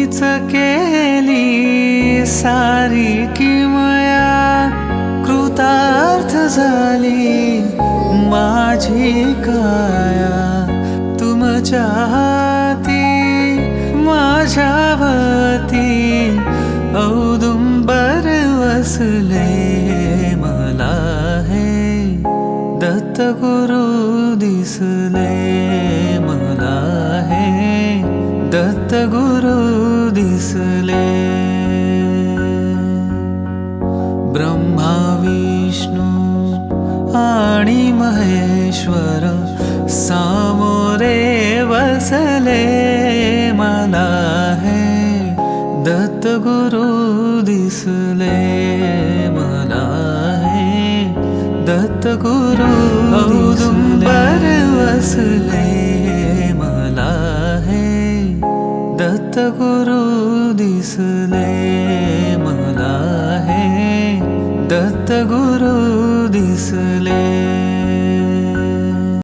तुम्हीच केली सारी किमया, कृतार्थ झाली माझी काया। तुमच्या हाती माझ्यावती औदुंबर वसले मला हे दत्तगुरु दिसले मला हे दत्तगुरु दिसले। ब्रह्मा विष्णू आणि महेश्वर सामोरे बसले मला हे दत्तगुरु दिसले मला हे दत्तगुरु औदुंबर वसले मला हे दत्तगुरु दिसले मला हे दत्तगुरु दिसले।